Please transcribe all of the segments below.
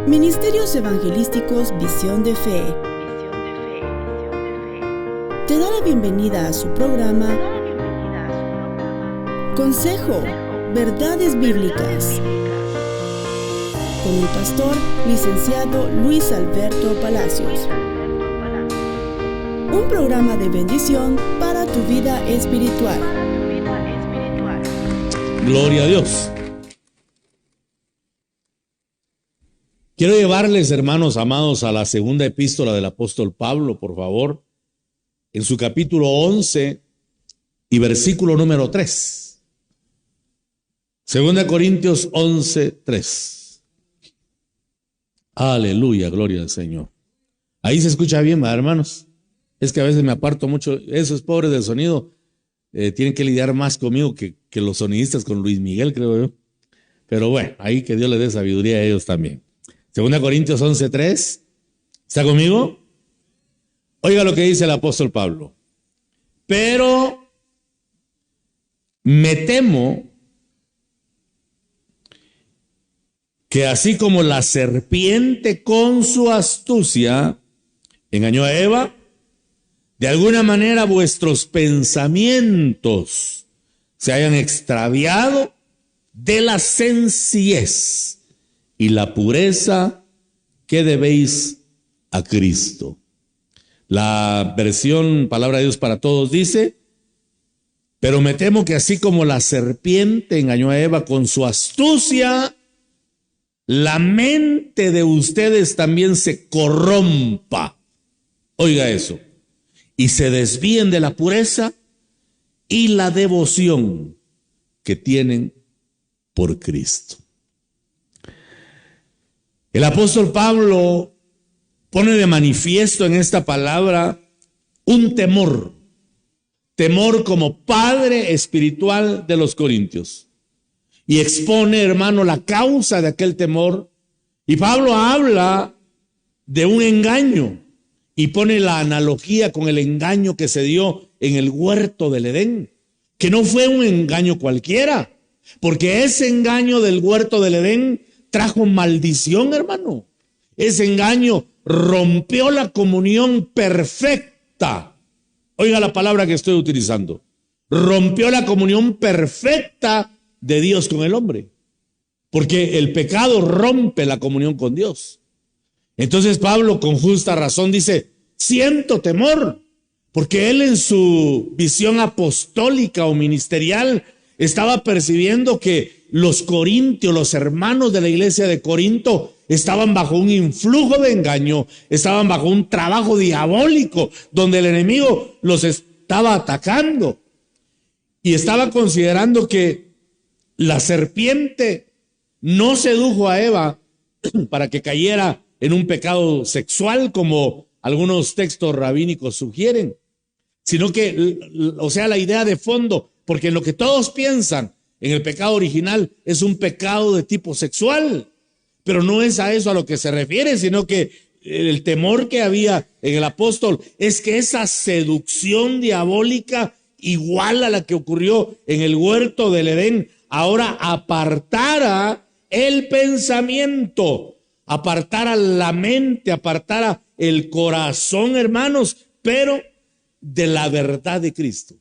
Ministerios Evangelísticos Visión de Fe te da la bienvenida a su programa Consejo, Verdades Bíblicas, con el pastor licenciado Luis Alberto Palacios. Un programa de bendición para tu vida espiritual. Gloria a Dios. Quiero llevarles, hermanos amados, a la segunda epístola del apóstol Pablo, por favor, en su capítulo 11 y versículo número 3. Segunda Corintios 11, 3. Aleluya, gloria al Señor. Ahí se escucha bien, ¿verdad, hermanos? Es que a veces me aparto mucho. Esos pobres del sonido tienen que lidiar más conmigo que los sonidistas con Luis Miguel, creo yo. Pero bueno, ahí que Dios les dé sabiduría a ellos también. Segunda Corintios 11, 3. ¿Está conmigo? Oiga lo que dice el apóstol Pablo. Pero me temo que así como la serpiente con su astucia engañó a Eva, de alguna manera vuestros pensamientos se hayan extraviado de la sencillez y la pureza que debéis a Cristo. La versión Palabra de Dios para Todos dice: pero me temo que así como la serpiente engañó a Eva con su astucia, la mente de ustedes también se corrompa. Oiga eso. Y se desvíen de la pureza y la devoción que tienen por Cristo. El apóstol Pablo pone de manifiesto en esta palabra un temor como padre espiritual de los corintios. Y expone, hermano, la causa de aquel temor. Y Pablo habla de un engaño y pone la analogía con el engaño que se dio en el huerto del Edén, que no fue un engaño cualquiera, porque ese engaño del huerto del Edén trajo maldición, hermano. Ese engaño rompió la comunión perfecta. Oiga la palabra que estoy utilizando. Rompió la comunión perfecta de Dios con el hombre. Porque el pecado rompe la comunión con Dios. Entonces Pablo con justa razón dice: siento temor, porque él en su visión apostólica o ministerial estaba percibiendo que los corintios, los hermanos de la iglesia de Corinto, estaban bajo un influjo de engaño, estaban bajo un trabajo diabólico, donde el enemigo los estaba atacando. Y estaba considerando que la serpiente no sedujo a Eva para que cayera en un pecado sexual, como algunos textos rabínicos sugieren, sino que, o sea, la idea de fondo, porque en lo que todos piensan en el pecado original es un pecado de tipo sexual, pero no es a eso a lo que se refiere, sino que el temor que había en el apóstol es que esa seducción diabólica, igual a la que ocurrió en el huerto del Edén, ahora apartara el pensamiento, apartara la mente, apartara el corazón, hermanos, pero de la verdad de Cristo.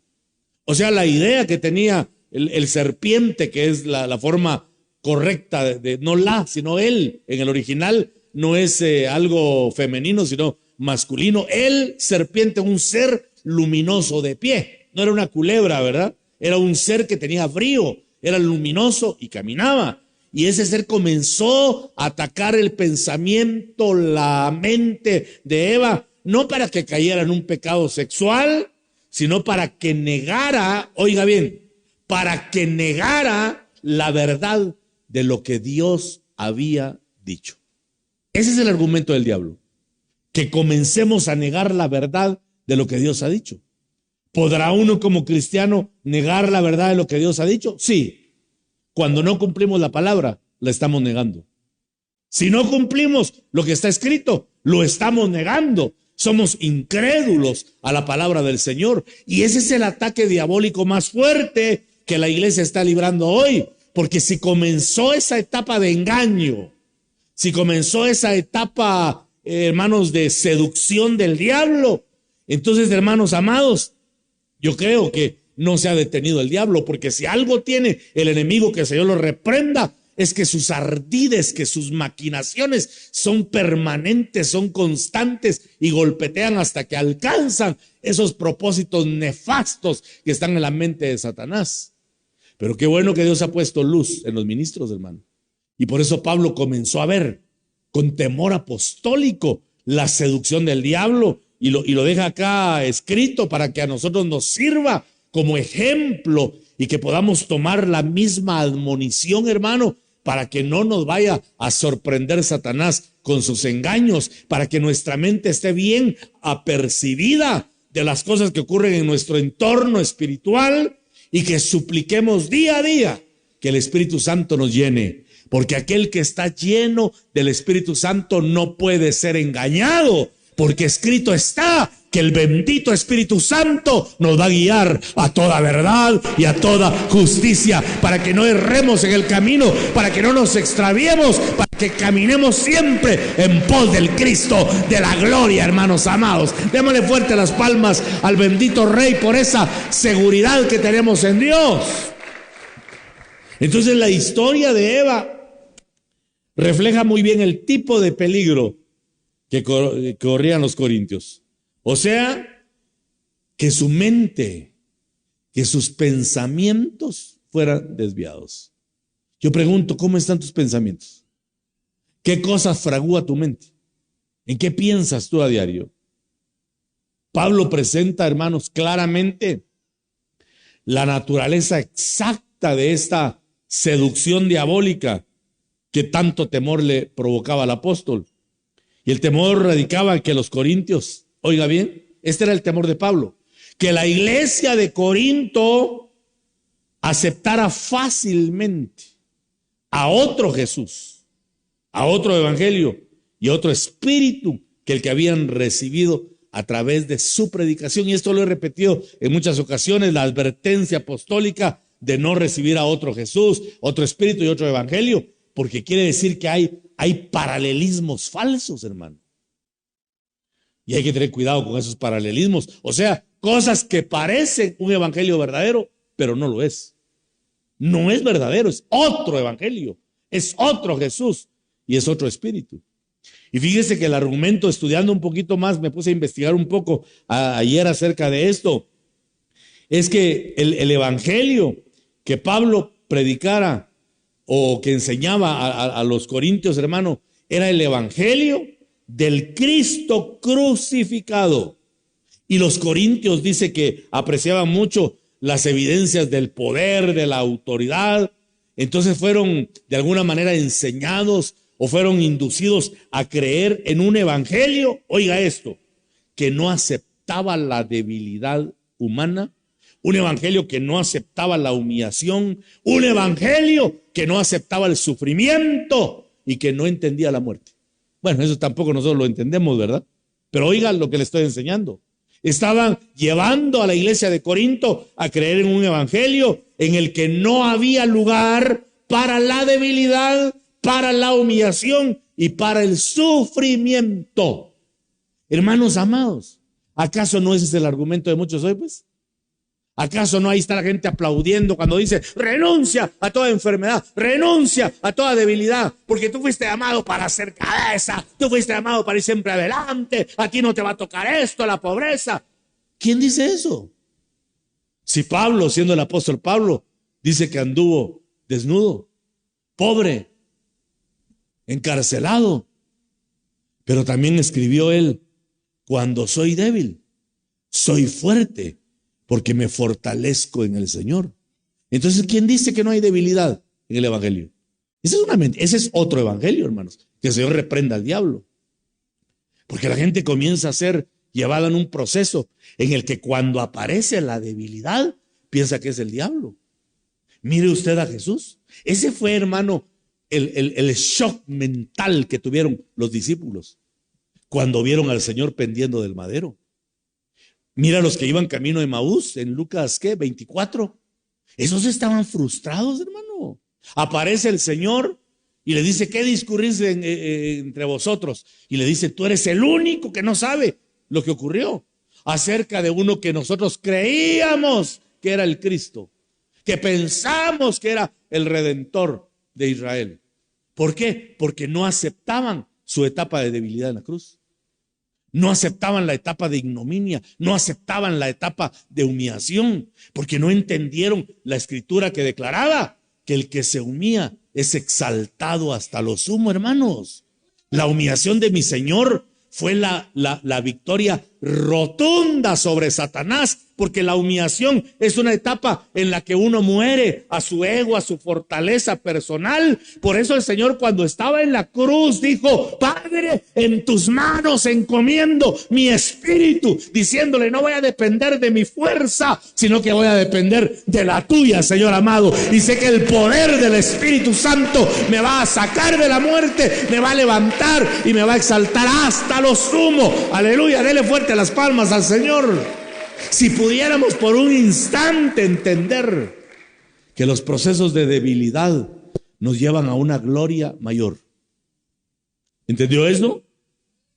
O sea, la idea que tenía el serpiente, que es la forma correcta de no la, sino él, en el original no es algo femenino, sino masculino. El serpiente, un ser luminoso de pie, no era una culebra, ¿verdad? Era un ser que tenía brío, era luminoso y caminaba. Y ese ser comenzó a atacar el pensamiento, la mente de Eva, no para que cayera en un pecado sexual, sino para que negara, oiga bien, para que negara la verdad de lo que Dios había dicho. Ese es el argumento del diablo, que comencemos a negar la verdad de lo que Dios ha dicho. ¿Podrá uno como cristiano negar la verdad de lo que Dios ha dicho? Sí. Cuando no cumplimos la palabra, la estamos negando. Si no cumplimos lo que está escrito, lo estamos negando. Somos incrédulos a la palabra del Señor. Y ese es el ataque diabólico más fuerte que la iglesia está librando hoy. Porque si comenzó esa etapa de engaño, si comenzó esa etapa, hermanos, de seducción del diablo, entonces, hermanos amados, yo creo que no se ha detenido el diablo, porque si algo tiene el enemigo, que el Señor lo reprenda, es que sus ardides, que sus maquinaciones son permanentes, son constantes y golpetean hasta que alcanzan esos propósitos nefastos que están en la mente de Satanás. Pero qué bueno que Dios ha puesto luz en los ministros, hermano. Y por eso Pablo comenzó a ver con temor apostólico la seducción del diablo y lo deja acá escrito para que a nosotros nos sirva como ejemplo y que podamos tomar la misma admonición, hermano, para que no nos vaya a sorprender Satanás con sus engaños, para que nuestra mente esté bien apercibida de las cosas que ocurren en nuestro entorno espiritual y que supliquemos día a día que el Espíritu Santo nos llene, porque aquel que está lleno del Espíritu Santo no puede ser engañado, porque escrito está que el bendito Espíritu Santo nos va a guiar a toda verdad y a toda justicia, para que no erremos en el camino, para que no nos extraviemos, para que caminemos siempre en pos del Cristo de la gloria, hermanos amados. Démosle fuerte las palmas al bendito Rey por esa seguridad que tenemos en Dios. Entonces la historia de Eva refleja muy bien el tipo de peligro que corrían los corintios. O sea, que su mente, que sus pensamientos fueran desviados. Yo pregunto, ¿cómo están tus pensamientos? ¿Qué cosas fragúa tu mente? ¿En qué piensas tú a diario? Pablo presenta, hermanos, claramente la naturaleza exacta de esta seducción diabólica que tanto temor le provocaba al apóstol. Y el temor radicaba en que los corintios, oiga bien, este era el temor de Pablo, que la iglesia de Corinto aceptara fácilmente a otro Jesús, a otro evangelio y otro espíritu que el que habían recibido a través de su predicación. Y esto lo he repetido en muchas ocasiones, la advertencia apostólica de no recibir a otro Jesús, otro espíritu y otro evangelio, porque quiere decir que hay paralelismos falsos, hermano. Y hay que tener cuidado con esos paralelismos. O sea, cosas que parecen un evangelio verdadero, pero no lo es. No es verdadero, es otro evangelio, es otro Jesús y es otro espíritu. Y fíjese que el argumento, estudiando un poquito más, me puse a investigar un poco ayer acerca de esto, es que el evangelio que Pablo predicara o que enseñaba a los corintios, hermano, era el evangelio del Cristo crucificado. Y los corintios dice que apreciaban mucho las evidencias del poder, de la autoridad. Entonces fueron de alguna manera enseñados o fueron inducidos a creer en un evangelio, oiga esto, que no aceptaba la debilidad humana, un evangelio que no aceptaba la humillación, un evangelio que no aceptaba el sufrimiento y que no entendía la muerte. Bueno, eso tampoco nosotros lo entendemos, ¿verdad? Pero oigan lo que le estoy enseñando. Estaban llevando a la iglesia de Corinto a creer en un evangelio en el que no había lugar para la debilidad, para la humillación y para el sufrimiento. Hermanos amados, ¿acaso no ese es el argumento de muchos hoy, pues? ¿Acaso no ahí está la gente aplaudiendo cuando dice, renuncia a toda enfermedad, renuncia a toda debilidad, porque tú fuiste llamado para ser cabeza, tú fuiste llamado para ir siempre adelante, a ti no te va a tocar esto, la pobreza? ¿Quién dice eso? Si Pablo, siendo el apóstol Pablo, dice que anduvo desnudo, pobre, encarcelado, pero también escribió él, cuando soy débil, soy fuerte, porque me fortalezco en el Señor. Entonces, ¿quién dice que no hay debilidad en el evangelio? Ese es otro evangelio, hermanos. Que el Señor reprenda al diablo. Porque la gente comienza a ser llevada en un proceso en el que cuando aparece la debilidad, piensa que es el diablo. Mire usted a Jesús. Ese fue, hermano, el shock mental que tuvieron los discípulos cuando vieron al Señor pendiendo del madero. Mira los que iban camino de Maús en Lucas, ¿qué? 24. Esos estaban frustrados, hermano. Aparece el Señor Y le dice, ¿qué discurrís entre vosotros? Y le dice, tú eres el único que no sabe lo que ocurrió acerca de uno que nosotros creíamos que era el Cristo, que pensamos que era el Redentor de Israel. ¿Por qué? Porque no aceptaban su etapa de debilidad en la cruz. No aceptaban la etapa de ignominia, no aceptaban la etapa de humillación, porque no entendieron la escritura que declaraba que el que se humilla es exaltado hasta lo sumo, hermanos. La humillación de mi Señor fue la victoria rotunda sobre Satanás, porque la humillación es una etapa en la que uno muere a su ego, a su fortaleza personal. Por eso el Señor, cuando estaba en la cruz, dijo, Padre, en tus manos encomiendo mi espíritu, diciéndole, no voy a depender de mi fuerza, sino que voy a depender de la tuya, Señor amado. Y sé que el poder del Espíritu Santo me va a sacar de la muerte, me va a levantar y me va a exaltar hasta lo sumo. Aleluya, dele fuerte las palmas al Señor. Si pudiéramos por un instante entender que los procesos de debilidad nos llevan a una gloria mayor. ¿Entendió eso?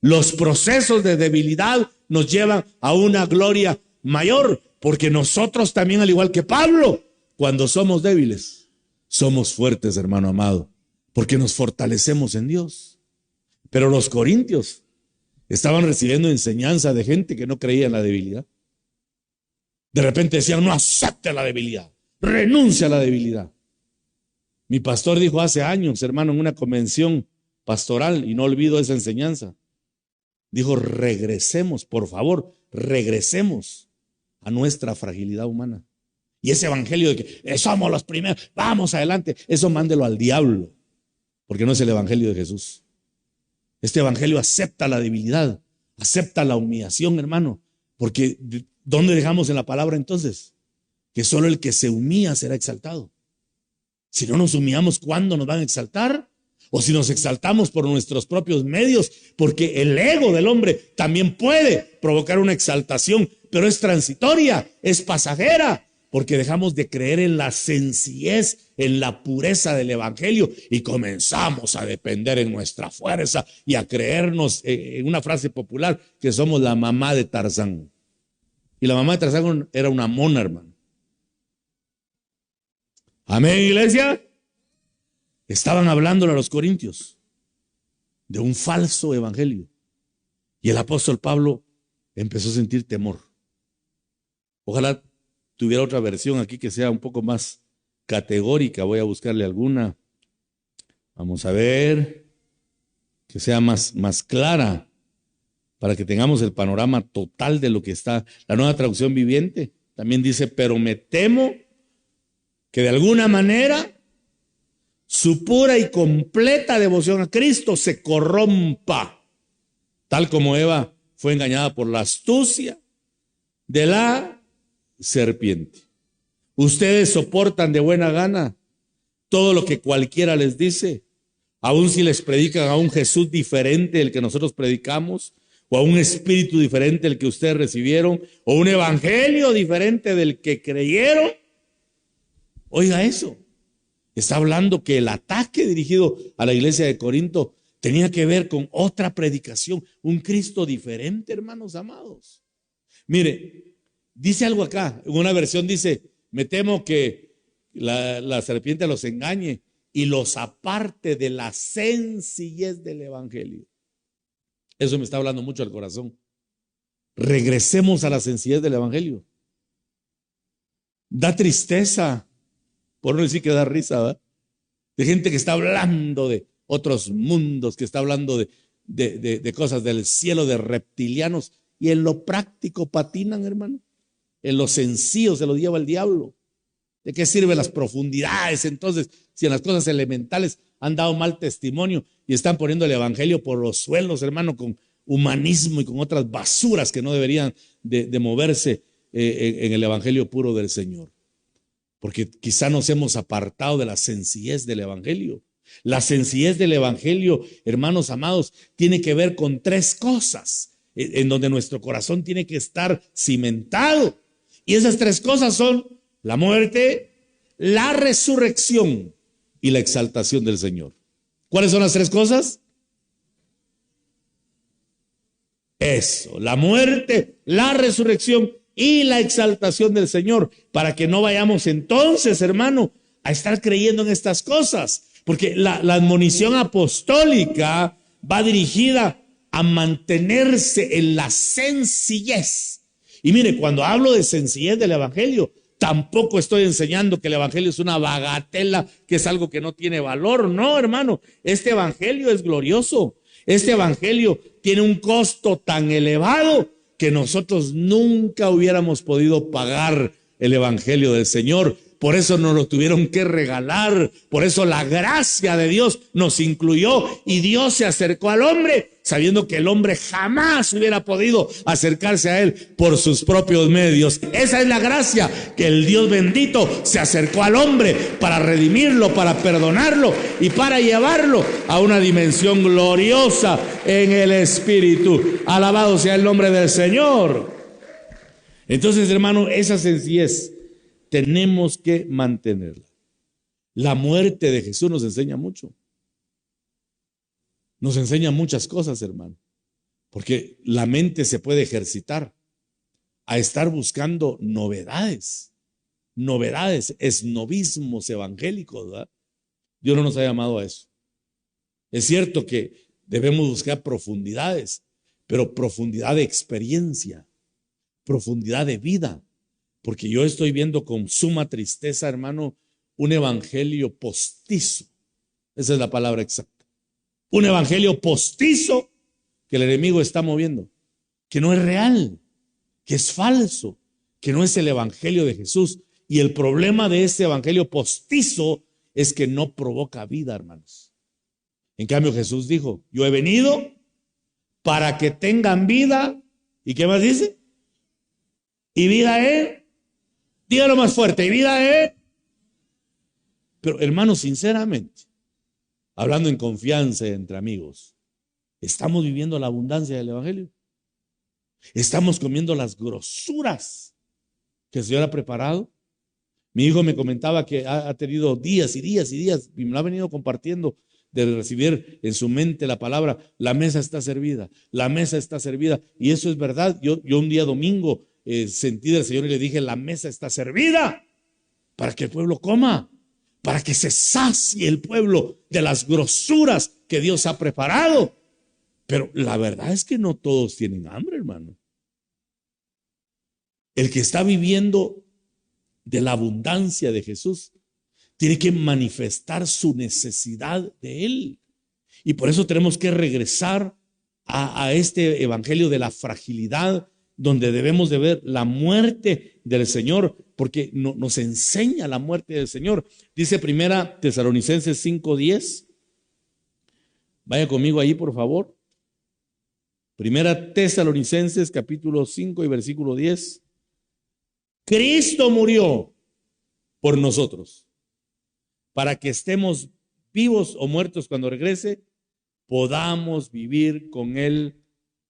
Los procesos de debilidad nos llevan a una gloria mayor, porque nosotros también, al igual que Pablo, cuando somos débiles, somos fuertes, hermano amado, porque nos fortalecemos en Dios. Pero los corintios estaban recibiendo enseñanza de gente que no creía en la debilidad. De repente decían, no acepte la debilidad, renuncia a la debilidad. Mi pastor dijo hace años, hermano, en una convención pastoral, y no olvido esa enseñanza, dijo, regresemos, por favor, regresemos a nuestra fragilidad humana. Y ese evangelio de que somos los primeros, vamos adelante, eso mándelo al diablo, porque no es el evangelio de Jesús. Este evangelio acepta la debilidad, acepta la humillación, hermano, porque ¿dónde dejamos en la palabra entonces? Que solo el que se humilla será exaltado. Si no nos humillamos, ¿cuándo nos van a exaltar? O si nos exaltamos por nuestros propios medios, porque el ego del hombre también puede provocar una exaltación, pero es transitoria, es pasajera, porque dejamos de creer en la sencillez, en la pureza del evangelio y comenzamos a depender en nuestra fuerza y a creernos, en una frase popular, que somos la mamá de Tarzán. Y la mamá de Tarzán era una mona, hermano. Amén, iglesia. Estaban hablándole a los corintios de un falso evangelio. Y el apóstol Pablo empezó a sentir temor. Ojalá tuviera otra versión aquí que sea un poco más categórica. Voy a buscarle alguna. Vamos a ver. Que sea más clara, para que tengamos el panorama total de lo que está. La Nueva Traducción Viviente también dice, pero me temo que de alguna manera su pura y completa devoción a Cristo se corrompa, tal como Eva fue engañada por la astucia de la serpiente. Ustedes soportan de buena gana todo lo que cualquiera les dice, aun si les predican a un Jesús diferente del que nosotros predicamos, o a un espíritu diferente del que ustedes recibieron, o un evangelio diferente del que creyeron. Oiga eso, está hablando que el ataque dirigido a la iglesia de Corinto tenía que ver con otra predicación, un Cristo diferente, hermanos amados. Mire, dice algo acá, en una versión dice, me temo que la serpiente los engañe y los aparte de la sencillez del evangelio. Eso me está hablando mucho al corazón. Regresemos a la sencillez del evangelio. Da tristeza, por no decir que da risa, ¿verdad? De gente que está hablando de otros mundos, que está hablando de cosas del cielo, de reptilianos, y en lo práctico patinan, hermano. En lo sencillo se lo lleva el diablo. ¿De qué sirven las profundidades entonces si en las cosas elementales han dado mal testimonio y están poniendo el evangelio por los suelos, hermano, con humanismo y con otras basuras que no deberían de moverse en el evangelio puro del Señor? Porque quizá nos hemos apartado de la sencillez del evangelio. La sencillez del evangelio, hermanos amados, tiene que ver con tres cosas en donde nuestro corazón tiene que estar cimentado. Y esas tres cosas son la muerte, la resurrección y la exaltación del Señor. ¿Cuáles son las tres cosas? Eso, la muerte, la resurrección y la exaltación del Señor, para que no vayamos entonces, hermano, a estar creyendo en estas cosas, porque la admonición apostólica va dirigida a mantenerse en la sencillez. Y mire, cuando hablo de sencillez del evangelio, tampoco estoy enseñando que el evangelio es una bagatela, que es algo que no tiene valor. No, hermano, este evangelio es glorioso. Este evangelio tiene un costo tan elevado que nosotros nunca hubiéramos podido pagar el evangelio del Señor. Por eso nos lo tuvieron que regalar. Por eso la gracia de Dios nos incluyó y Dios se acercó al hombre, sabiendo que el hombre jamás hubiera podido acercarse a él por sus propios medios. Esa es la gracia, que el Dios bendito se acercó al hombre para redimirlo, para perdonarlo y para llevarlo a una dimensión gloriosa en el Espíritu. Alabado sea el nombre del Señor. Entonces, hermano, esa sencillez tenemos que mantenerla. La muerte de Jesús nos enseña mucho. Nos enseña muchas cosas, hermano. Porque la mente se puede ejercitar a estar buscando novedades. Novedades, esnovismos evangélicos, ¿verdad? Dios no nos ha llamado a eso. Es cierto que debemos buscar profundidades, pero profundidad de experiencia, profundidad de vida. Porque yo estoy viendo con suma tristeza, hermano, un evangelio postizo. Esa es la palabra exacta. Un evangelio postizo que el enemigo está moviendo, que no es real, que es falso, que no es el evangelio de Jesús. Y el problema de ese evangelio postizo es que no provoca vida, hermanos. En cambio, Jesús dijo: yo he venido para que tengan vida. ¿Y qué más dice? Y vida es. Dígalo más fuerte. Y vida es. Pero, hermanos, sinceramente, hablando en confianza entre amigos, ¿estamos viviendo la abundancia del evangelio? ¿Estamos comiendo las grosuras que el Señor ha preparado? Mi hijo me comentaba que ha tenido días y días y días, y me lo ha venido compartiendo, de recibir en su mente la palabra: la mesa está servida, la mesa está servida. Y eso es verdad. Yo un día domingo sentí del Señor y le dije: la mesa está servida para que el pueblo coma, para que se sacie el pueblo de las grosuras que Dios ha preparado. Pero la verdad es que no todos tienen hambre, hermano. El que está viviendo de la abundancia de Jesús tiene que manifestar su necesidad de Él. Y por eso tenemos que regresar a este evangelio de la fragilidad, donde debemos de ver la muerte del Señor, porque nos enseña la muerte del Señor. Dice Primera Tesalonicenses 5:10. Vaya conmigo ahí, por favor. Primera Tesalonicenses capítulo 5 y versículo 10. Cristo murió por nosotros, para que estemos vivos o muertos cuando regrese, podamos vivir con Él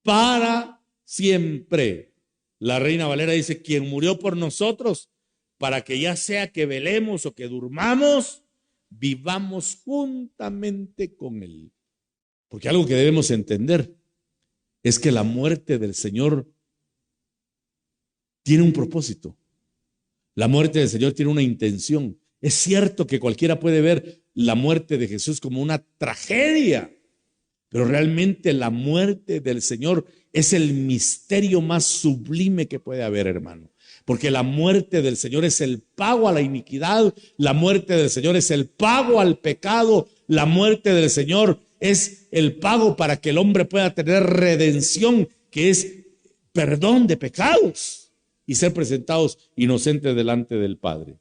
para siempre. La Reina Valera dice: quien murió por nosotros, para que ya sea que velemos o que durmamos, vivamos juntamente con Él. Porque algo que debemos entender es que la muerte del Señor tiene un propósito. La muerte del Señor tiene una intención. Es cierto que cualquiera puede ver la muerte de Jesús como una tragedia, pero realmente la muerte del Señor es el misterio más sublime que puede haber, hermano. Porque la muerte del Señor es el pago a la iniquidad, la muerte del Señor es el pago al pecado, la muerte del Señor es el pago para que el hombre pueda tener redención, que es perdón de pecados y ser presentados inocentes delante del Padre.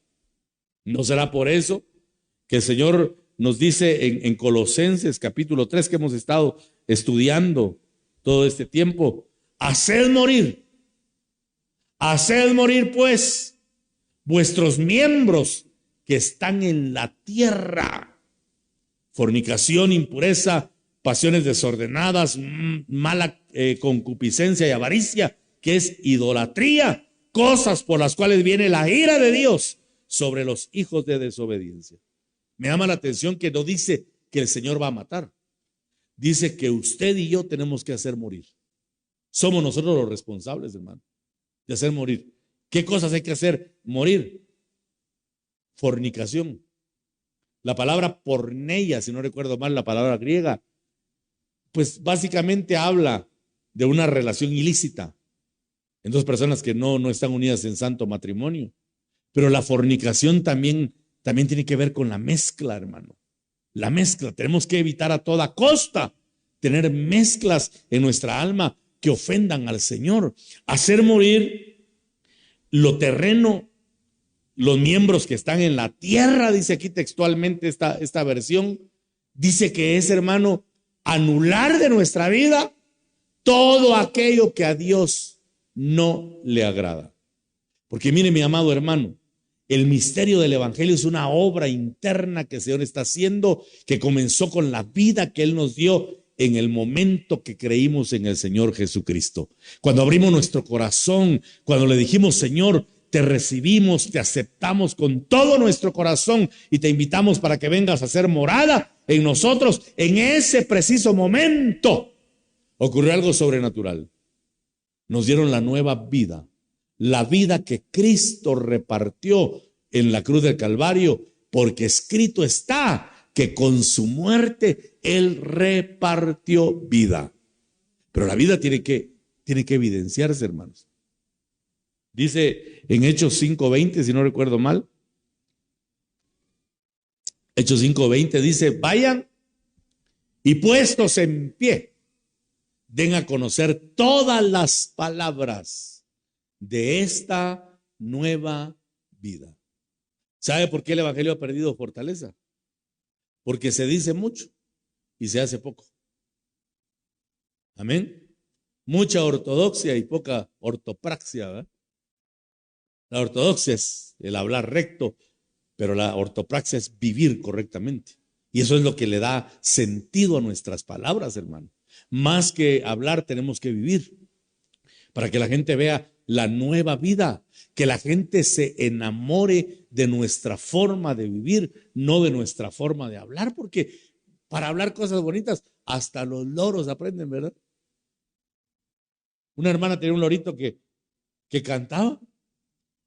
¿No será por eso que el Señor nos dice en Colosenses capítulo 3, que hemos estado estudiando todo este tiempo: haced morir pues vuestros miembros que están en la tierra: fornicación, impureza, pasiones desordenadas, mala concupiscencia y avaricia, que es idolatría, cosas por las cuales viene la ira de Dios sobre los hijos de desobediencia. Me llama la atención que no dice que el Señor va a matar. Dice que usted y yo tenemos que hacer morir. Somos nosotros los responsables, hermano, de hacer morir. ¿Qué cosas hay que hacer morir? Fornicación. La palabra porneia, si no recuerdo mal, la palabra griega, pues básicamente habla de una relación ilícita en dos personas que no están unidas en santo matrimonio. Pero la fornicación también tiene que ver con la mezcla, hermano. La mezcla, tenemos que evitar a toda costa tener mezclas en nuestra alma que ofendan al Señor. Hacer morir lo terreno, los miembros que están en la tierra, dice aquí textualmente esta versión, dice que es, hermano, anular de nuestra vida todo aquello que a Dios no le agrada. Porque mire, mi amado hermano, el misterio del evangelio es una obra interna que el Señor está haciendo, que comenzó con la vida que Él nos dio en el momento que creímos en el Señor Jesucristo. Cuando abrimos nuestro corazón, cuando le dijimos, Señor, te recibimos, te aceptamos con todo nuestro corazón y te invitamos para que vengas a hacer morada en nosotros, en ese preciso momento ocurrió algo sobrenatural. Nos dieron la nueva vida, la vida que Cristo repartió en la cruz del Calvario, porque escrito está que con su muerte Él repartió vida. Pero la vida tiene que evidenciarse, hermanos. Dice en Hechos 5:20, si no recuerdo mal, Hechos 5:20 dice, vayan y puestos en pie, den a conocer todas las palabras de esta nueva vida. ¿Sabe por qué el evangelio ha perdido fortaleza? Porque se dice mucho y se hace poco. Amén. Mucha ortodoxia y poca ortopraxia, ¿verdad? La ortodoxia es el hablar recto, pero la ortopraxia es vivir correctamente. Y eso es lo que le da sentido a nuestras palabras, hermano. Más que hablar, tenemos que vivir para que la gente vea la nueva vida, que la gente se enamore de nuestra forma de vivir, no de nuestra forma de hablar, porque para hablar cosas bonitas, hasta los loros aprenden, ¿verdad? Una hermana tenía un lorito que cantaba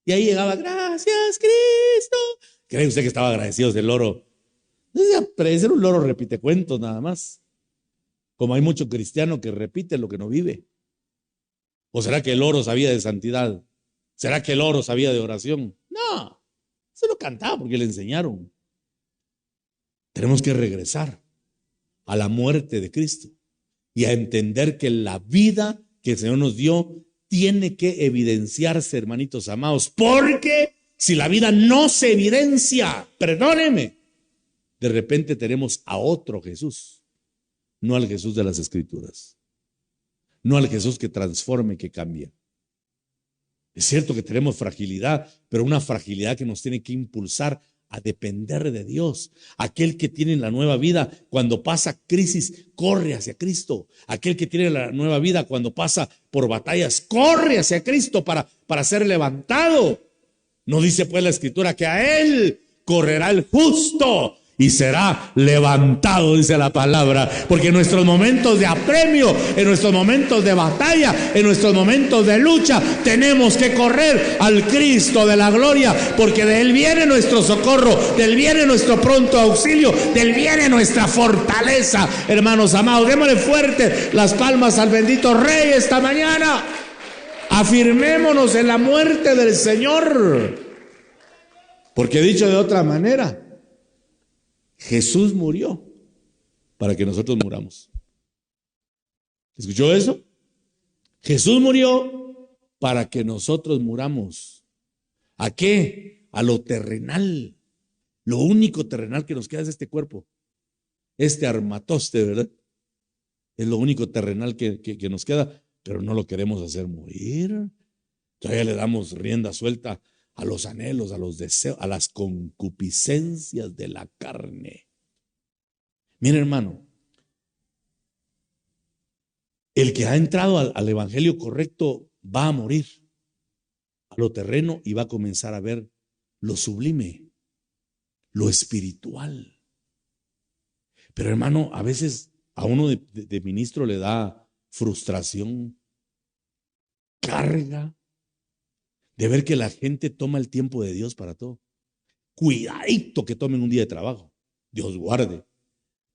y ahí llegaba, gracias Cristo. ¿Cree usted que estaba agradecido del loro? Era un loro repite cuentos nada más. Como hay mucho cristiano que repite lo que no vive. ¿O será que el loro sabía de santidad? ¿Será que el loro sabía de oración? No, se lo cantaba porque le enseñaron. Tenemos que regresar a la muerte de Cristo y a entender que la vida que el Señor nos dio tiene que evidenciarse, hermanitos amados, porque si la vida no se evidencia, perdóneme, de repente tenemos a otro Jesús, no al Jesús de las Escrituras, no al Jesús que transforme, que cambia. Es cierto que tenemos fragilidad, pero una fragilidad que nos tiene que impulsar a depender de Dios. Aquel que tiene la nueva vida, cuando pasa crisis, corre hacia Cristo. Aquel que tiene la nueva vida, cuando pasa por batallas, corre hacia Cristo para ser levantado. No dice pues la Escritura que a Él correrá el justo y será levantado, dice la palabra, porque en nuestros momentos de apremio, en nuestros momentos de batalla, en nuestros momentos de lucha, tenemos que correr al Cristo de la gloria, porque de Él viene nuestro socorro, de Él viene nuestro pronto auxilio, de Él viene nuestra fortaleza. Hermanos amados, démosle fuerte las palmas al bendito Rey esta mañana. Afirmémonos en la muerte del Señor, porque dicho de otra manera, Jesús murió para que nosotros muramos. ¿Escuchó eso? Jesús murió para que nosotros muramos. ¿A qué? A lo terrenal. Lo único terrenal que nos queda es este cuerpo. Este armatoste, ¿verdad? Es lo único terrenal que nos queda, pero no lo queremos hacer morir. Todavía le damos rienda suelta a los anhelos, a los deseos, a las concupiscencias de la carne. Mira, hermano, el que ha entrado al evangelio correcto va a morir a lo terreno y va a comenzar a ver lo sublime, lo espiritual. Pero hermano, a veces a uno de ministro le da frustración, carga, de ver que la gente toma el tiempo de Dios para todo. Cuidadito que tomen un día de trabajo, Dios guarde.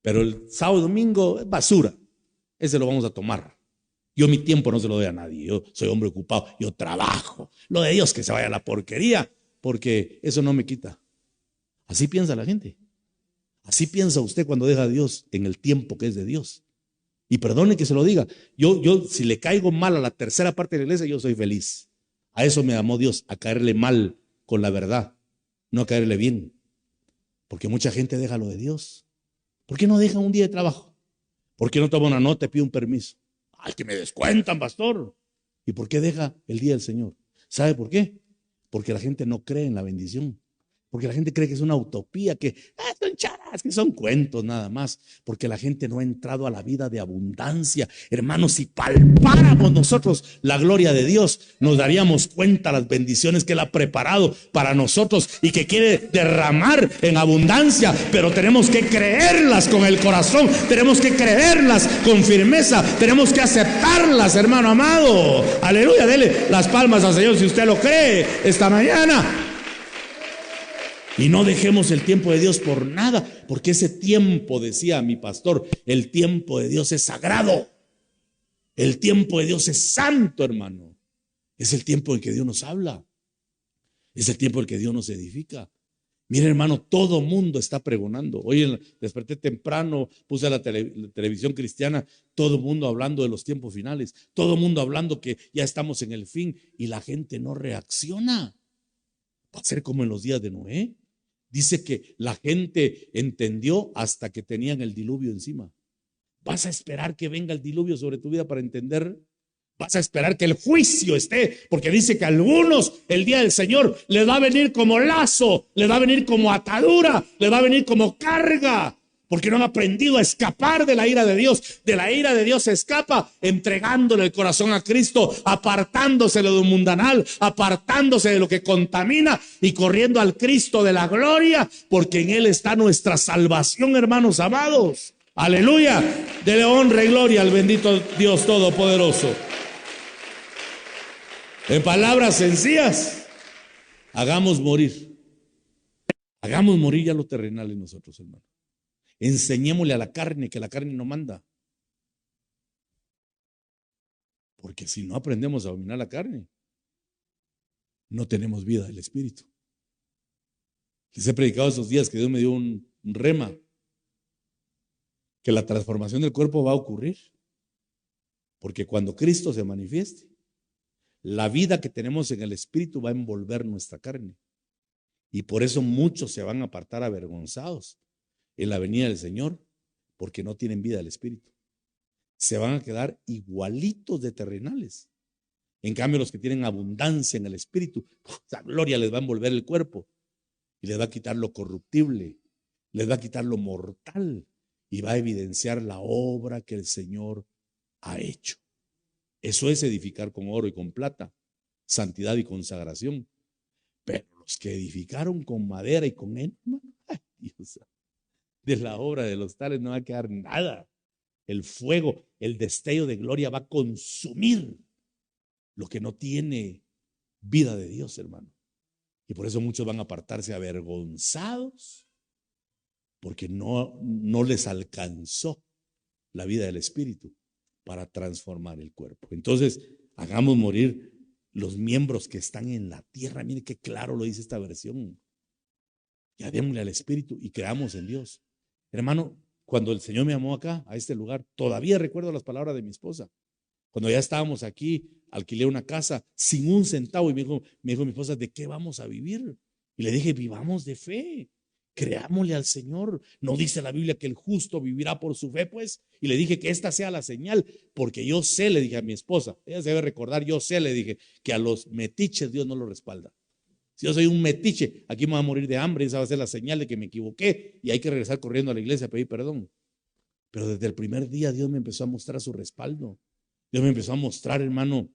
Pero el sábado y domingo es basura, ese lo vamos a tomar. Yo mi tiempo no se lo doy a nadie, yo soy hombre ocupado, yo trabajo. Lo de Dios que se vaya a la porquería, porque eso no me quita. Así piensa la gente. Así piensa usted cuando deja a Dios en el tiempo que es de Dios. Y perdone que se lo diga, yo si le caigo mal a la tercera parte de la iglesia, yo soy feliz. A eso me llamó Dios, a caerle mal con la verdad, no a caerle bien. Porque mucha gente deja lo de Dios. ¿Por qué no deja un día de trabajo? ¿Por qué no toma una nota y pide un permiso? Ay, que me descuentan, pastor. ¿Y por qué deja el día del Señor? ¿Sabe por qué? Porque la gente no cree en la bendición. Porque la gente cree que es una utopía, que son charas, que son cuentos nada más. Porque la gente no ha entrado a la vida de abundancia. Hermanos, si palpáramos nosotros la gloria de Dios, nos daríamos cuenta las bendiciones que Él ha preparado para nosotros y que quiere derramar en abundancia. Pero tenemos que creerlas con el corazón, tenemos que creerlas con firmeza, tenemos que aceptarlas, hermano amado. Aleluya, dele las palmas al Señor si usted lo cree esta mañana. Y no dejemos el tiempo de Dios por nada, porque ese tiempo, decía mi pastor, el tiempo de Dios es sagrado. El tiempo de Dios es santo, hermano. Es el tiempo en que Dios nos habla. Es el tiempo en que Dios nos edifica. Mire, hermano, todo mundo está pregonando. Hoy desperté temprano, puse la televisión cristiana, todo mundo hablando de los tiempos finales, todo mundo hablando que ya estamos en el fin y la gente no reacciona. Va a ser como en los días de Noé. Dice que la gente entendió hasta que tenían el diluvio encima. ¿Vas a esperar que venga el diluvio sobre tu vida para entender? ¿Vas a esperar que el juicio esté? Porque dice que a algunos el día del Señor les va a venir como lazo, les va a venir como atadura, les va a venir como carga. Porque no han aprendido a escapar de la ira de Dios. De la ira de Dios se escapa entregándole el corazón a Cristo, apartándose de lo mundanal, apartándose de lo que contamina y corriendo al Cristo de la gloria, porque en Él está nuestra salvación, hermanos amados. Aleluya. Dele honra y gloria al bendito Dios Todopoderoso. En palabras sencillas, hagamos morir ya lo terrenal en nosotros, hermano. Enseñémosle a la carne que la carne no manda. Porque si no aprendemos a dominar la carne, no tenemos vida del Espíritu. Les he predicado esos días que Dios me dio un rema, que la transformación del cuerpo va a ocurrir. Porque cuando Cristo se manifieste, la vida que tenemos en el Espíritu va a envolver nuestra carne. Y por eso muchos se van a apartar avergonzados en la venida del Señor, porque no tienen vida del Espíritu. Se van a quedar igualitos de terrenales. En cambio, los que tienen abundancia en el Espíritu, esa gloria les va a envolver el cuerpo y les va a quitar lo corruptible, les va a quitar lo mortal y va a evidenciar la obra que el Señor ha hecho. Eso es edificar con oro y con plata, santidad y consagración. Pero los que edificaron con madera y con heno, ay, Dios, de la obra de los tales no va a quedar nada. El fuego, el destello de gloria va a consumir lo que no tiene vida de Dios, hermano. Y por eso muchos van a apartarse avergonzados, porque no les alcanzó la vida del Espíritu para transformar el cuerpo. Entonces, hagamos morir los miembros que están en la tierra. Mire qué claro lo dice esta versión. Ya démosle al Espíritu y creamos en Dios. Hermano, cuando el Señor me llamó acá, a este lugar, todavía recuerdo las palabras de mi esposa. Cuando ya estábamos aquí, alquilé una casa sin un centavo y me dijo mi esposa, ¿de qué vamos a vivir? Y le dije, vivamos de fe, creámosle al Señor. ¿No dice la Biblia que el justo vivirá por su fe, pues? Y le dije que esta sea la señal, porque yo sé, le dije a mi esposa, ella se debe recordar, yo sé, le dije, que a los metiches Dios no los respalda. Si yo soy un metiche, aquí me voy a morir de hambre, esa va a ser la señal de que me equivoqué y hay que regresar corriendo a la iglesia a pedir perdón. Pero desde el primer día Dios me empezó a mostrar su respaldo. Dios me empezó a mostrar, hermano,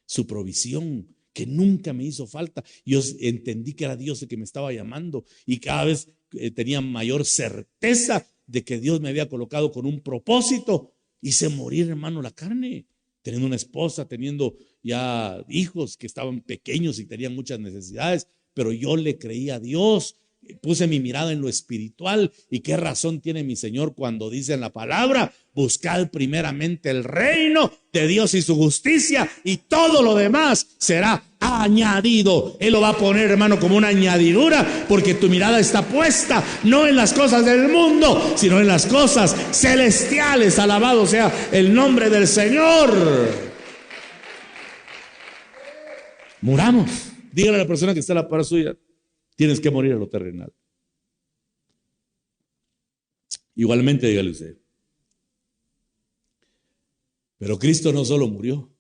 su provisión, que nunca me hizo falta. Yo entendí que era Dios el que me estaba llamando y cada vez tenía mayor certeza de que Dios me había colocado con un propósito. Hice morir, hermano, la carne, teniendo una esposa, teniendo ya hijos que estaban pequeños y tenían muchas necesidades, pero yo le creí a Dios, puse mi mirada en lo espiritual. ¿Y qué razón tiene mi Señor cuando dice en la palabra: buscad primeramente el reino de Dios y su justicia, y todo lo demás será añadido? Él lo va a poner, hermano, como una añadidura, porque tu mirada está puesta no en las cosas del mundo, sino en las cosas celestiales. Alabado sea el nombre del Señor. Muramos. Dígale a la persona que está a la par suya: tienes que morir a lo terrenal. Igualmente, dígale usted: pero Cristo no solo murió.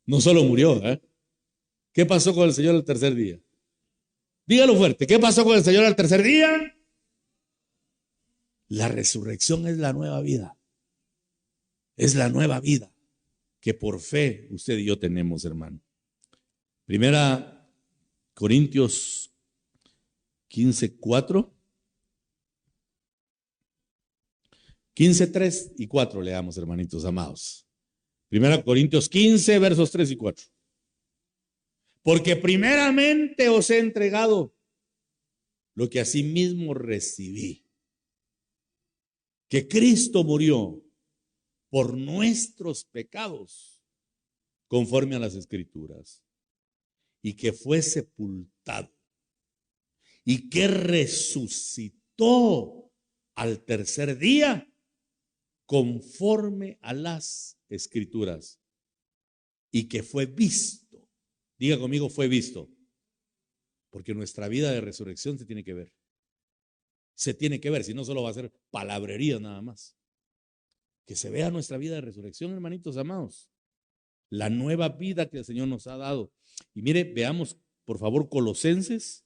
No solo murió, ¿eh? ¿Qué pasó con el Señor al tercer día? Dígalo fuerte: ¿qué pasó con el Señor al tercer día? La resurrección es la nueva vida. Es la nueva vida que por fe usted y yo tenemos, hermano. Primera Corintios 15:4. 15:3 y 4 leamos, hermanitos amados. Primera Corintios 15, versos 3 y 4. Porque primeramente os he entregado lo que asimismo recibí, que Cristo murió por nuestros pecados, conforme a las Escrituras, y que fue sepultado, y que resucitó al tercer día, conforme a las Escrituras, y que fue visto. Diga conmigo: fue visto. Porque nuestra vida de resurrección se tiene que ver. Se tiene que ver, si no solo va a ser palabrería nada más. Que se vea nuestra vida de resurrección, hermanitos amados. La nueva vida que el Señor nos ha dado. Y mire, veamos por favor Colosenses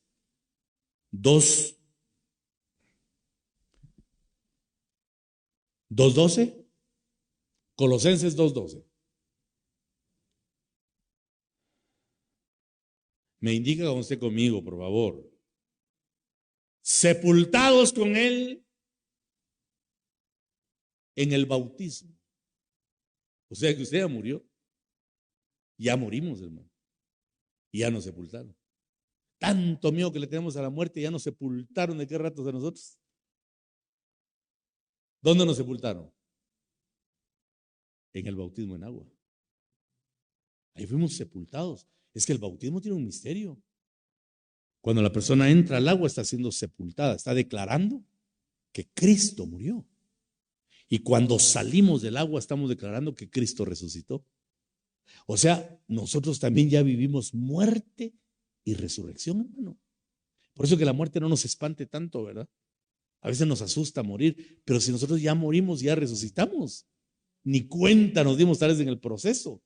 2:12. Colosenses 2:12. Me indica con usted conmigo, por favor. Sepultados con Él en el bautismo. O sea que usted ya murió. Ya morimos, hermano. Y ya nos sepultaron. Tanto miedo que le tenemos a la muerte, ya nos sepultaron. ¿De qué ratos a nosotros? ¿Dónde nos sepultaron? En el bautismo en agua. Ahí fuimos sepultados. Es que el bautismo tiene un misterio. Cuando la persona entra al agua, está siendo sepultada, está declarando que Cristo murió. Y cuando salimos del agua, estamos declarando que Cristo resucitó. O sea, nosotros también ya vivimos muerte y resurrección, hermano. Por eso que la muerte no nos espante tanto, ¿verdad? A veces nos asusta morir, pero si nosotros ya morimos, ya resucitamos. Ni cuenta nos dimos tal vez en el proceso.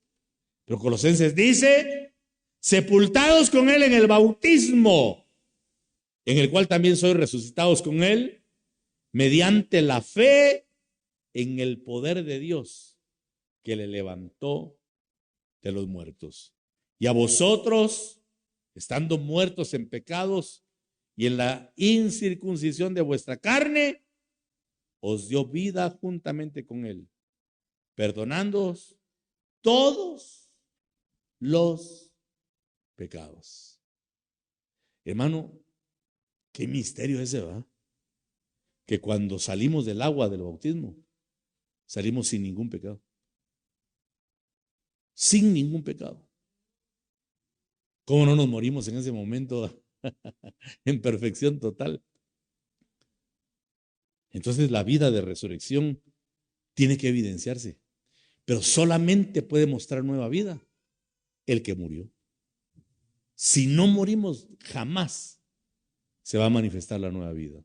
Pero Colosenses dice: sepultados con Él en el bautismo, en el cual también sois resucitados con Él, mediante la fe en el poder de Dios, que le levantó de los muertos. Y a vosotros, estando muertos en pecados y en la incircuncisión de vuestra carne, os dio vida juntamente con Él, perdonándoos todos los pecados. Hermano, qué misterio ese, ¿va? Que cuando salimos del agua del bautismo, salimos sin ningún pecado. Sin ningún pecado. ¿Cómo no nos morimos en ese momento en perfección total? Entonces la vida de resurrección tiene que evidenciarse, pero solamente puede mostrar nueva vida el que murió. Si no morimos, jamás se va a manifestar la nueva vida.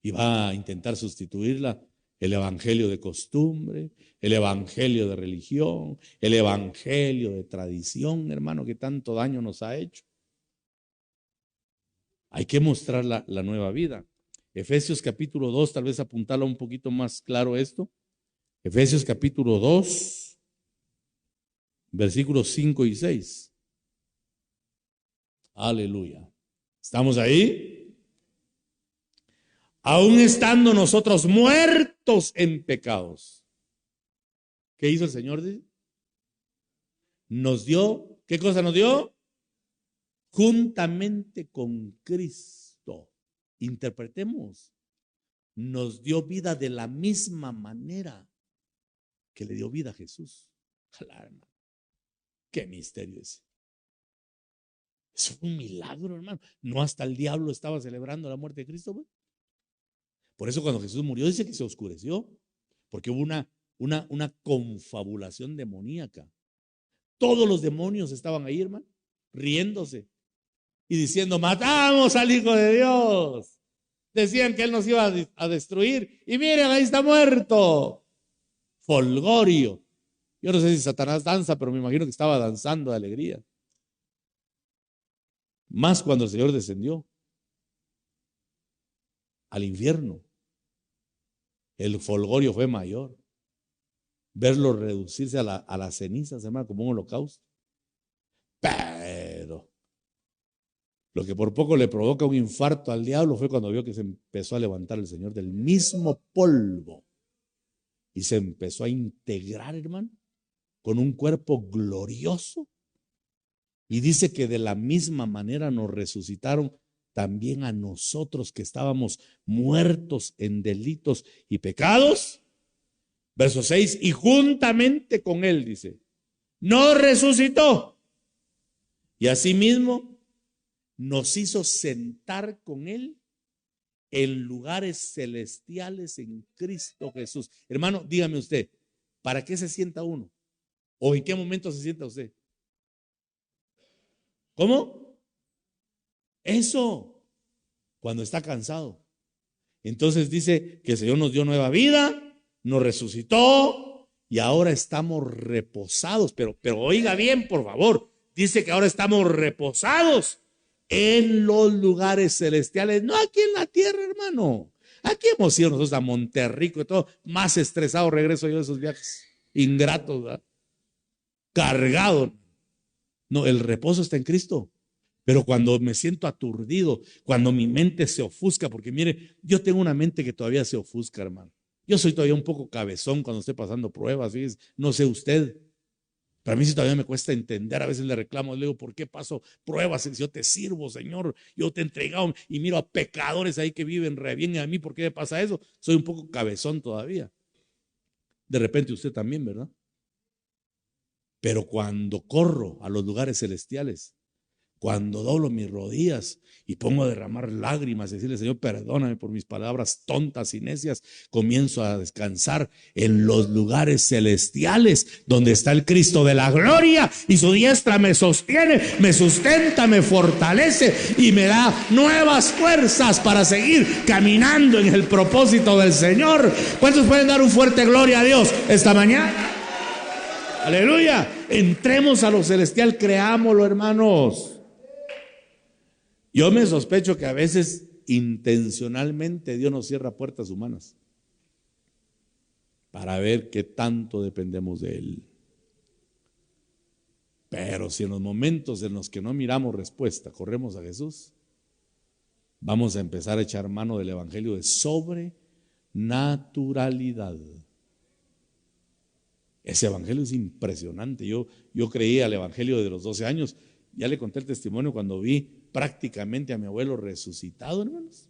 Y va a intentar sustituirla el evangelio de costumbre, el evangelio de religión, el evangelio de tradición, hermano, que tanto daño nos ha hecho. Hay que mostrar la nueva vida. Efesios capítulo 2, tal vez apuntarlo un poquito más claro esto. Efesios capítulo 2, versículos 5 y 6. Aleluya. ¿Estamos ahí? aún estando nosotros muertos en pecados. ¿Qué hizo el Señor? Nos dio, ¿qué cosa nos dio? Juntamente con Cristo. Interpretemos, nos dio vida de la misma manera que le dio vida a Jesús. Hermano, qué misterio es. Es un milagro, hermano. No hasta el diablo estaba celebrando la muerte de Cristo, güey. Por eso cuando Jesús murió dice que se oscureció, porque hubo una confabulación demoníaca. Todos los demonios estaban ahí, hermano, riéndose y diciendo: matamos al Hijo de Dios. Decían que Él nos iba a destruir. Y miren, ahí está muerto. Folgorio. Yo no sé si Satanás danza, pero me imagino que estaba danzando de alegría. Más cuando el Señor descendió al infierno. El folgorio fue mayor. Verlo reducirse a las cenizas, hermano, como un holocausto. Pero lo que por poco le provoca un infarto al diablo fue cuando vio que se empezó a levantar el Señor del mismo polvo y se empezó a integrar, hermano, con un cuerpo glorioso. Y dice que de la misma manera nos resucitaron también a nosotros que estábamos muertos en delitos y pecados. Verso 6, y juntamente con Él, dice, nos resucitó. Y asimismo nos hizo sentar con Él en lugares celestiales en Cristo Jesús. Hermano, dígame usted, ¿para qué se sienta uno? ¿O en qué momento se sienta usted? ¿Cómo? Eso, cuando está cansado. Entonces dice que el Señor nos dio nueva vida, nos resucitó y ahora estamos reposados. Pero oiga bien, por favor, dice que ahora estamos reposados en los lugares celestiales, no aquí en la tierra, hermano. Aquí hemos ido nosotros a Monterrico y todo, más estresado regreso yo de esos viajes, ingratos, ¿verdad? Cargado. No, el reposo está en Cristo. Pero cuando me siento aturdido, cuando mi mente se ofusca, porque mire, yo tengo una mente que todavía se ofusca, hermano. Yo soy todavía un poco cabezón cuando estoy pasando pruebas, fíjese, no sé usted. Para mí sí todavía me cuesta entender, a veces le reclamo, le digo, ¿por qué paso pruebas? Si yo te sirvo, Señor, yo te he entregado y miro a pecadores ahí que viven re bien y a mí, ¿por qué me pasa eso? Soy un poco cabezón todavía. De repente usted también, ¿verdad? Pero cuando corro a los lugares celestiales, cuando doblo mis rodillas y pongo a derramar lágrimas, decirle, Señor, perdóname por mis palabras tontas y necias, comienzo a descansar en los lugares celestiales donde está el Cristo de la gloria y su diestra me sostiene, me sustenta, me fortalece y me da nuevas fuerzas para seguir caminando en el propósito del Señor. ¿Cuántos pueden dar un fuerte gloria a Dios esta mañana? Aleluya. Entremos a lo celestial, creámoslo, hermanos. Yo me sospecho que a veces intencionalmente Dios nos cierra puertas humanas para ver qué tanto dependemos de Él. Pero si en los momentos en los que no miramos respuesta, corremos a Jesús, vamos a empezar a echar mano del evangelio de sobrenaturalidad. Ese evangelio es impresionante. Yo creía el evangelio de los 12 años. Ya le conté el testimonio cuando vi prácticamente a mi abuelo resucitado, hermanos.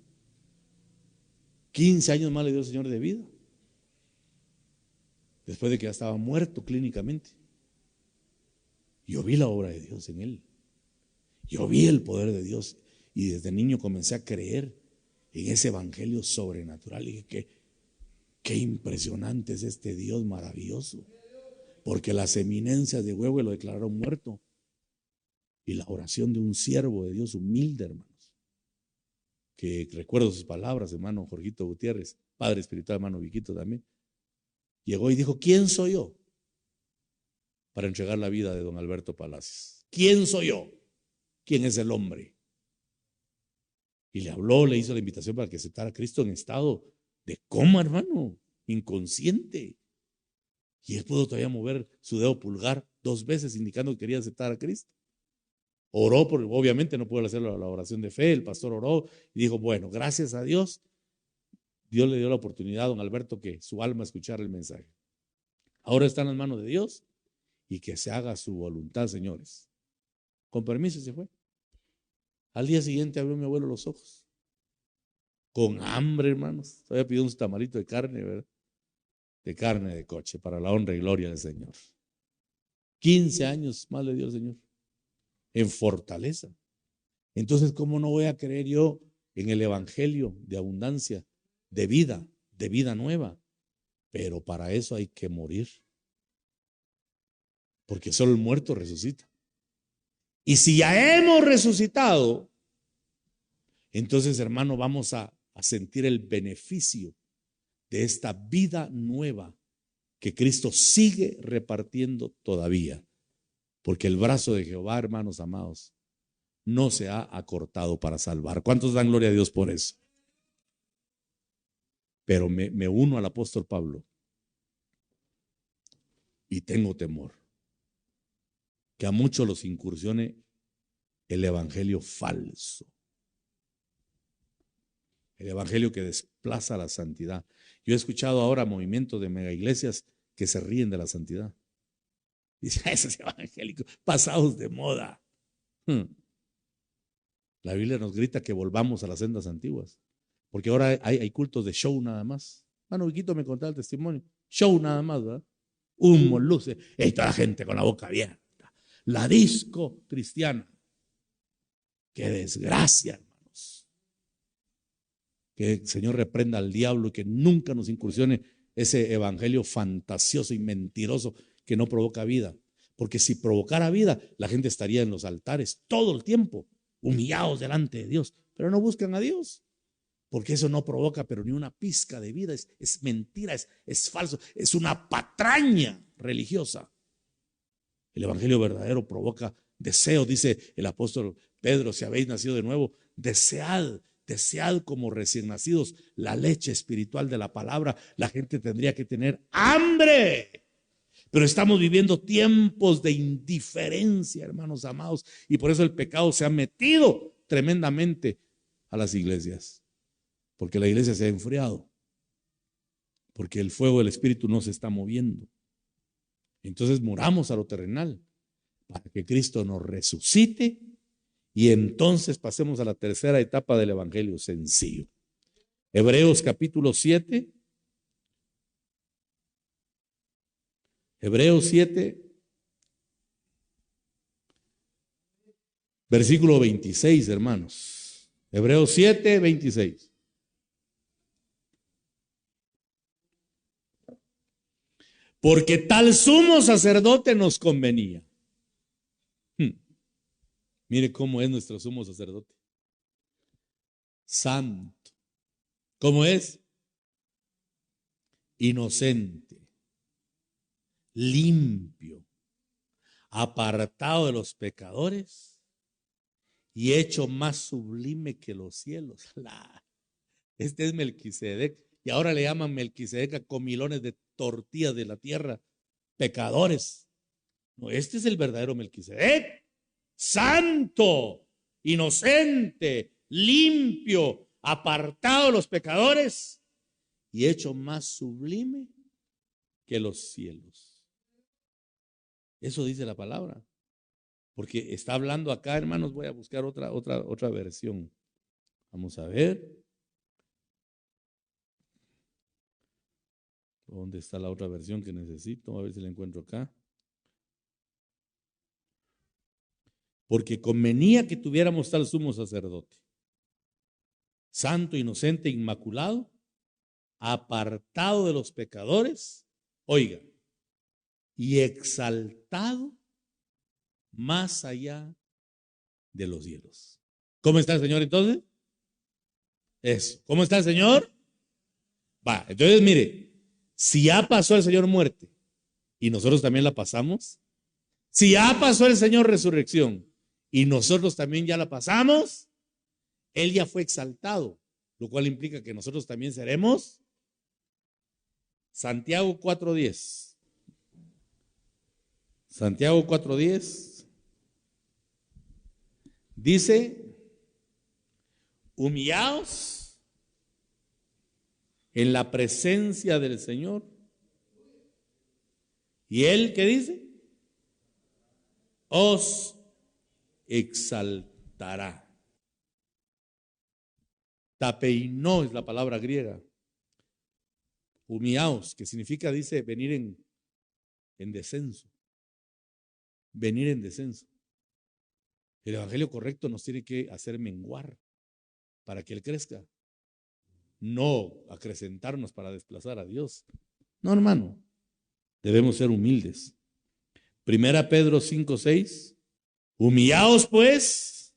15 años más le dio el Señor de vida, después de que ya estaba muerto clínicamente. Yo vi la obra de Dios en él. Yo vi el poder de Dios y desde niño comencé a creer en ese evangelio sobrenatural. Y dije, qué impresionante es este Dios maravilloso, porque las eminencias de Huehue lo declararon muerto. Y la oración de un siervo de Dios humilde, hermanos, que recuerdo sus palabras, hermano Jorgito Gutiérrez, padre espiritual, hermano Viquito también, llegó y dijo, ¿quién soy yo para entregar la vida de don Alberto Palacios? ¿Quién soy yo? ¿Quién es el hombre? Y le habló, le hizo la invitación para que aceptara a Cristo en estado de coma, hermano, inconsciente. Y él pudo todavía mover su dedo pulgar 2 veces indicando que quería aceptar a Cristo. Oró, porque obviamente no pudo hacer la oración de fe. El pastor oró y dijo, bueno, gracias a Dios, Dios le dio la oportunidad a don Alberto que su alma escuchara el mensaje. Ahora está en las manos de Dios y que se haga su voluntad, señores. Con permiso se fue. Al día siguiente abrió mi abuelo los ojos. Con hambre, hermanos. Todavía pidió un tamalito de carne, ¿verdad? De carne de coche para la honra y gloria del Señor. 15 años más le dio el Señor. En fortaleza. Entonces, ¿cómo no voy a creer yo en el evangelio de abundancia, de vida nueva? Pero para eso hay que morir. Porque solo el muerto resucita. Y si ya hemos resucitado, entonces, hermano, vamos a sentir el beneficio de esta vida nueva que Cristo sigue repartiendo todavía. Porque el brazo de Jehová, hermanos amados, no se ha acortado para salvar. ¿Cuántos dan gloria a Dios por eso? Pero me uno al apóstol Pablo y tengo temor que a muchos los incursione el evangelio falso, el evangelio que desplaza la santidad. Yo he escuchado ahora movimientos de mega iglesias que se ríen de la santidad. Dicen, esos evangélicos pasados de moda. La Biblia nos grita que volvamos a las sendas antiguas, porque ahora hay cultos de show nada más. Mano, Viquito me contaba el testimonio. Show nada más, ¿verdad? Humos, luces, y toda la gente con la boca abierta. La disco cristiana. ¡Qué desgracia, hermanos! Que el Señor reprenda al diablo y que nunca nos incursione ese evangelio fantasioso y mentiroso que no provoca vida. Porque si provocara vida, la gente estaría en los altares todo el tiempo, humillados delante de Dios, pero no buscan a Dios. Porque eso no provoca pero ni una pizca de vida, es mentira, es falso, es una patraña religiosa. El evangelio verdadero provoca deseo, dice el apóstol Pedro, si habéis nacido de nuevo, desead como recién nacidos la leche espiritual de la palabra. La gente tendría que tener hambre. Pero estamos viviendo tiempos de indiferencia, hermanos amados, y por eso el pecado se ha metido tremendamente a las iglesias. Porque la iglesia se ha enfriado, porque el fuego del Espíritu no se está moviendo. Entonces muramos a lo terrenal para que Cristo nos resucite y entonces pasemos a la tercera etapa del evangelio sencillo. Hebreos capítulo 7. Hebreos 7, versículo 26, hermanos. Hebreos 7, 26. Porque tal sumo sacerdote nos convenía. Mire cómo es nuestro sumo sacerdote. Santo. ¿Cómo es? Inocente. Limpio. Apartado de los pecadores y hecho más sublime que los cielos. Este es Melquisedec. Y ahora le llaman Melquisedec a comilones de tortillas de la tierra, pecadores. No, este es el verdadero Melquisedec. Santo, inocente, limpio, apartado de los pecadores y hecho más sublime que los cielos. Eso dice la palabra. Porque está hablando acá, hermanos, voy a buscar otra versión. Vamos a ver. ¿Dónde está la otra versión que necesito? A ver si la encuentro acá. Porque convenía que tuviéramos tal sumo sacerdote, santo, inocente, inmaculado, apartado de los pecadores, oiga, y exaltado más allá de los cielos. ¿Cómo está el Señor entonces? Eso. ¿Cómo está el Señor? Va, entonces mire, si ya pasó el Señor muerte y nosotros también la pasamos, si ya pasó el Señor resurrección y nosotros también ya la pasamos, Él ya fue exaltado, lo cual implica que nosotros también seremos. Santiago 4:10. Santiago 4:10 dice: humillaos en la presencia del Señor. ¿Y Él qué dice? Os exaltará. Tapeinó es la palabra griega. Humiaos, que significa, dice, venir en descenso. Venir en descenso. El evangelio correcto nos tiene que hacer menguar para que Él crezca. No acrecentarnos para desplazar a Dios. No, hermano. Debemos ser humildes. Primera Pedro 5:6. Humillaos pues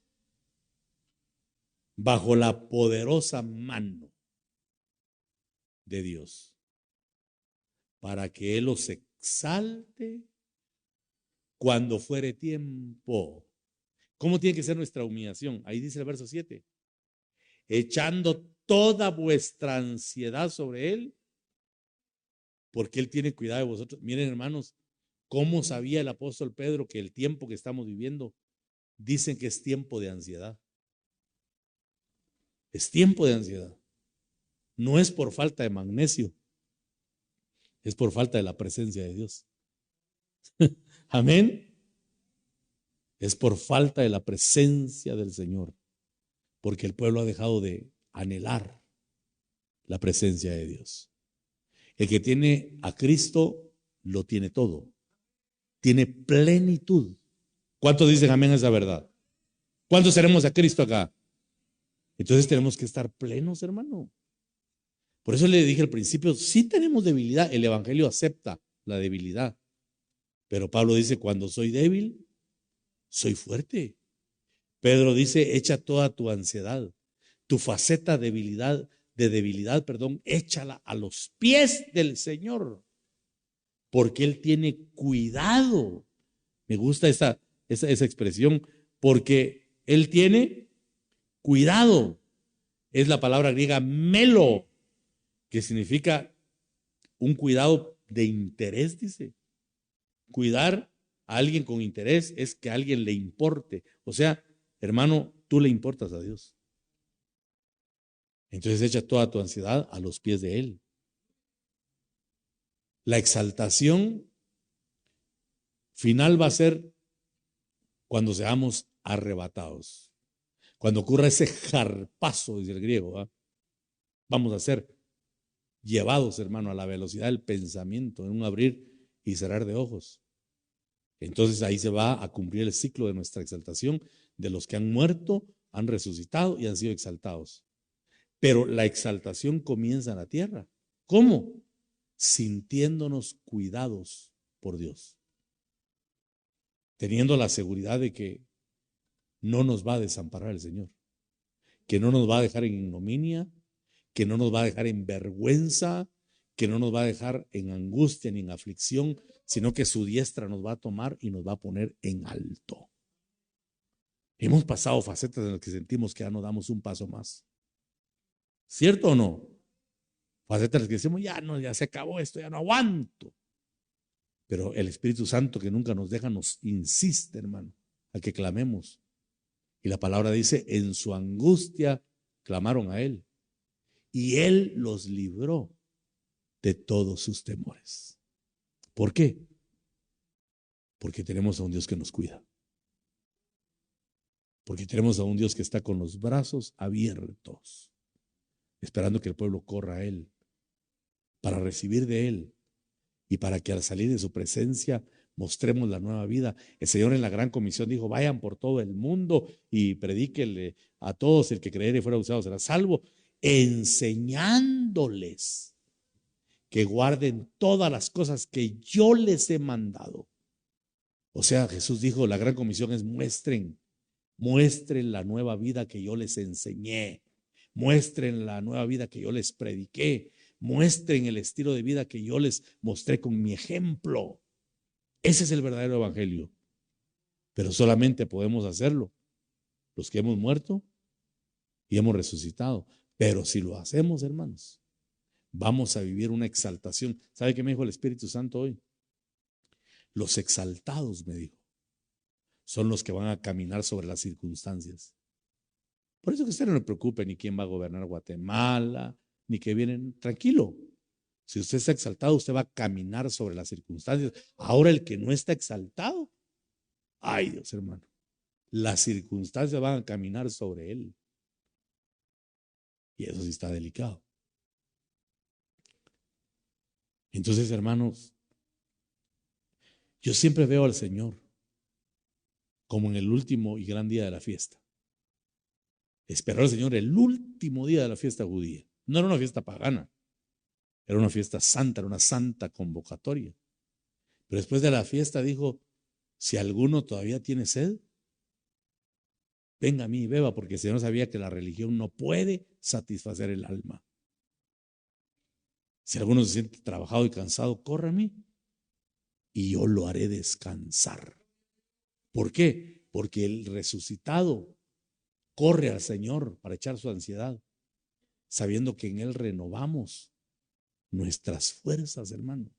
bajo la poderosa mano de Dios, para que Él os exalte cuando fuere tiempo. ¿Cómo tiene que ser nuestra humillación? Ahí dice el verso 7. Echando toda vuestra ansiedad sobre Él, porque Él tiene cuidado de vosotros. Miren, hermanos, ¿cómo sabía el apóstol Pedro que el tiempo que estamos viviendo dicen que es tiempo de ansiedad? Es tiempo de ansiedad. No es por falta de magnesio, es por falta de la presencia de Dios. Amén. Es por falta de la presencia del Señor, porque el pueblo ha dejado de anhelar la presencia de Dios. El que tiene a Cristo lo tiene todo, tiene plenitud. ¿Cuántos dicen amén a esa verdad? ¿Cuántos tenemos a Cristo acá? Entonces tenemos que estar plenos, hermano. Por eso le dije al principio, sí tenemos debilidad, el evangelio acepta la debilidad, pero Pablo dice, cuando soy débil, soy fuerte. Pedro dice, echa toda tu ansiedad, tu faceta de debilidad, échala a los pies del Señor, porque Él tiene cuidado. Me gusta esa expresión, porque Él tiene cuidado. Es la palabra griega melo, que significa un cuidado de interés, dice. Cuidar a alguien con interés es que a alguien le importe. O sea, hermano, tú le importas a Dios. Entonces echa toda tu ansiedad a los pies de Él. La exaltación final va a ser cuando seamos arrebatados. Cuando ocurra ese jarpazo, dice el griego, ¿eh? Vamos a ser llevados, hermano, a la velocidad del pensamiento, en un abrir y cerrar de ojos. Entonces ahí se va a cumplir el ciclo de nuestra exaltación, de los que han muerto, han resucitado y han sido exaltados. Pero la exaltación comienza en la tierra. ¿Cómo? Sintiéndonos cuidados por Dios, teniendo la seguridad de que no nos va a desamparar el Señor, que no nos va a dejar en ignominia, que no nos va a dejar en vergüenza, que no nos va a dejar en angustia ni en aflicción, sino que su diestra nos va a tomar y nos va a poner en alto. Hemos pasado facetas en las que sentimos que ya no damos un paso más. ¿Cierto o no? Facetas en las que decimos, ya se acabó esto, ya no aguanto. Pero el Espíritu Santo, que nunca nos deja, nos insiste, hermano, a que clamemos. Y la palabra dice, en su angustia clamaron a Él. Y Él los libró de todos sus temores. ¿Por qué? Porque tenemos a un Dios que nos cuida. Porque tenemos a un Dios que está con los brazos abiertos, esperando que el pueblo corra a Él, para recibir de Él y para que al salir de su presencia mostremos la nueva vida. El Señor en la gran comisión dijo, vayan por todo el mundo y predíquenle a todos, el que creyere y fuera bautizado será salvo, enseñándoles que guarden todas las cosas que yo les he mandado. O sea, Jesús dijo, la gran comisión es muestren la nueva vida que yo les enseñé, muestren la nueva vida que yo les prediqué, muestren el estilo de vida que yo les mostré con mi ejemplo. Ese es el verdadero evangelio. Pero solamente podemos hacerlo los que hemos muerto y hemos resucitado. Pero si lo hacemos, hermanos, vamos a vivir una exaltación. ¿Sabe qué me dijo el Espíritu Santo hoy? Los exaltados, me dijo, son los que van a caminar sobre las circunstancias. Por eso que usted no le preocupe ni quién va a gobernar Guatemala, ni qué viene. Tranquilo. Si usted está exaltado, usted va a caminar sobre las circunstancias. Ahora el que no está exaltado, ay Dios hermano, las circunstancias van a caminar sobre él. Y eso sí está delicado. Entonces, hermanos, yo siempre veo al Señor como en el último y gran día de la fiesta. Esperó al Señor el último día de la fiesta judía. No era una fiesta pagana, era una fiesta santa, era una santa convocatoria. Pero después de la fiesta dijo, si alguno todavía tiene sed, venga a mí y beba, porque el Señor sabía que la religión no puede satisfacer el alma. Si alguno se siente trabajado y cansado, corra a mí y yo lo haré descansar. ¿Por qué? Porque el resucitado corre al Señor para echar su ansiedad, sabiendo que en Él renovamos nuestras fuerzas, hermano.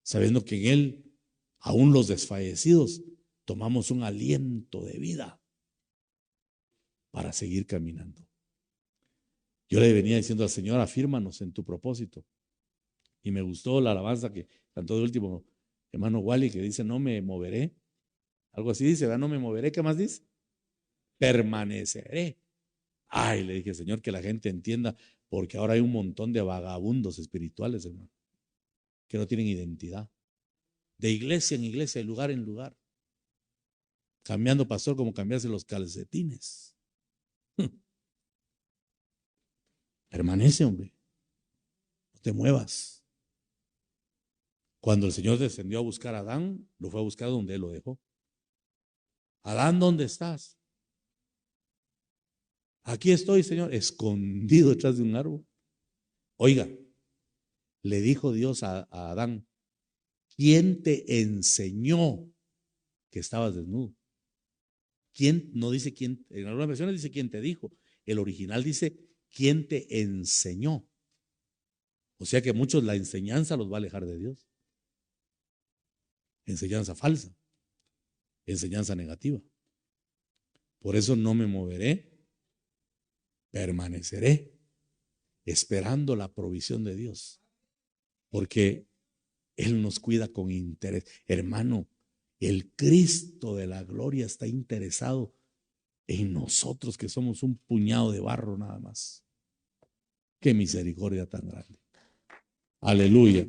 Sabiendo que en Él, aún los desfallecidos, tomamos un aliento de vida para seguir caminando. Yo le venía diciendo al Señor, afírmanos en tu propósito. Y me gustó la alabanza que cantó de último hermano Wally, que dice, no me moveré. Algo así dice, ¿verdad? No me moveré. ¿Qué más dice? Permaneceré. Ay, le dije, Señor, que la gente entienda, porque ahora hay un montón de vagabundos espirituales, hermano, que no tienen identidad. De iglesia en iglesia, de lugar en lugar. Cambiando pastor como cambiarse los calcetines. Permanece, hombre. No te muevas. Cuando el Señor descendió a buscar a Adán, lo fue a buscar donde Él lo dejó. Adán, ¿dónde estás? Aquí estoy, Señor, escondido detrás de un árbol. Oiga, le dijo Dios a Adán, ¿quién te enseñó que estabas desnudo? ¿Quién? No dice quién, en algunas versiones dice quién te dijo. El original dice, ¿quién te enseñó? O sea que muchos la enseñanza los va a alejar de Dios. Enseñanza falsa, enseñanza negativa. Por eso no me moveré, permaneceré esperando la provisión de Dios, porque Él nos cuida con interés. Hermano, el Cristo de la gloria está interesado en nosotros que somos un puñado de barro nada más. Qué misericordia tan grande. Aleluya.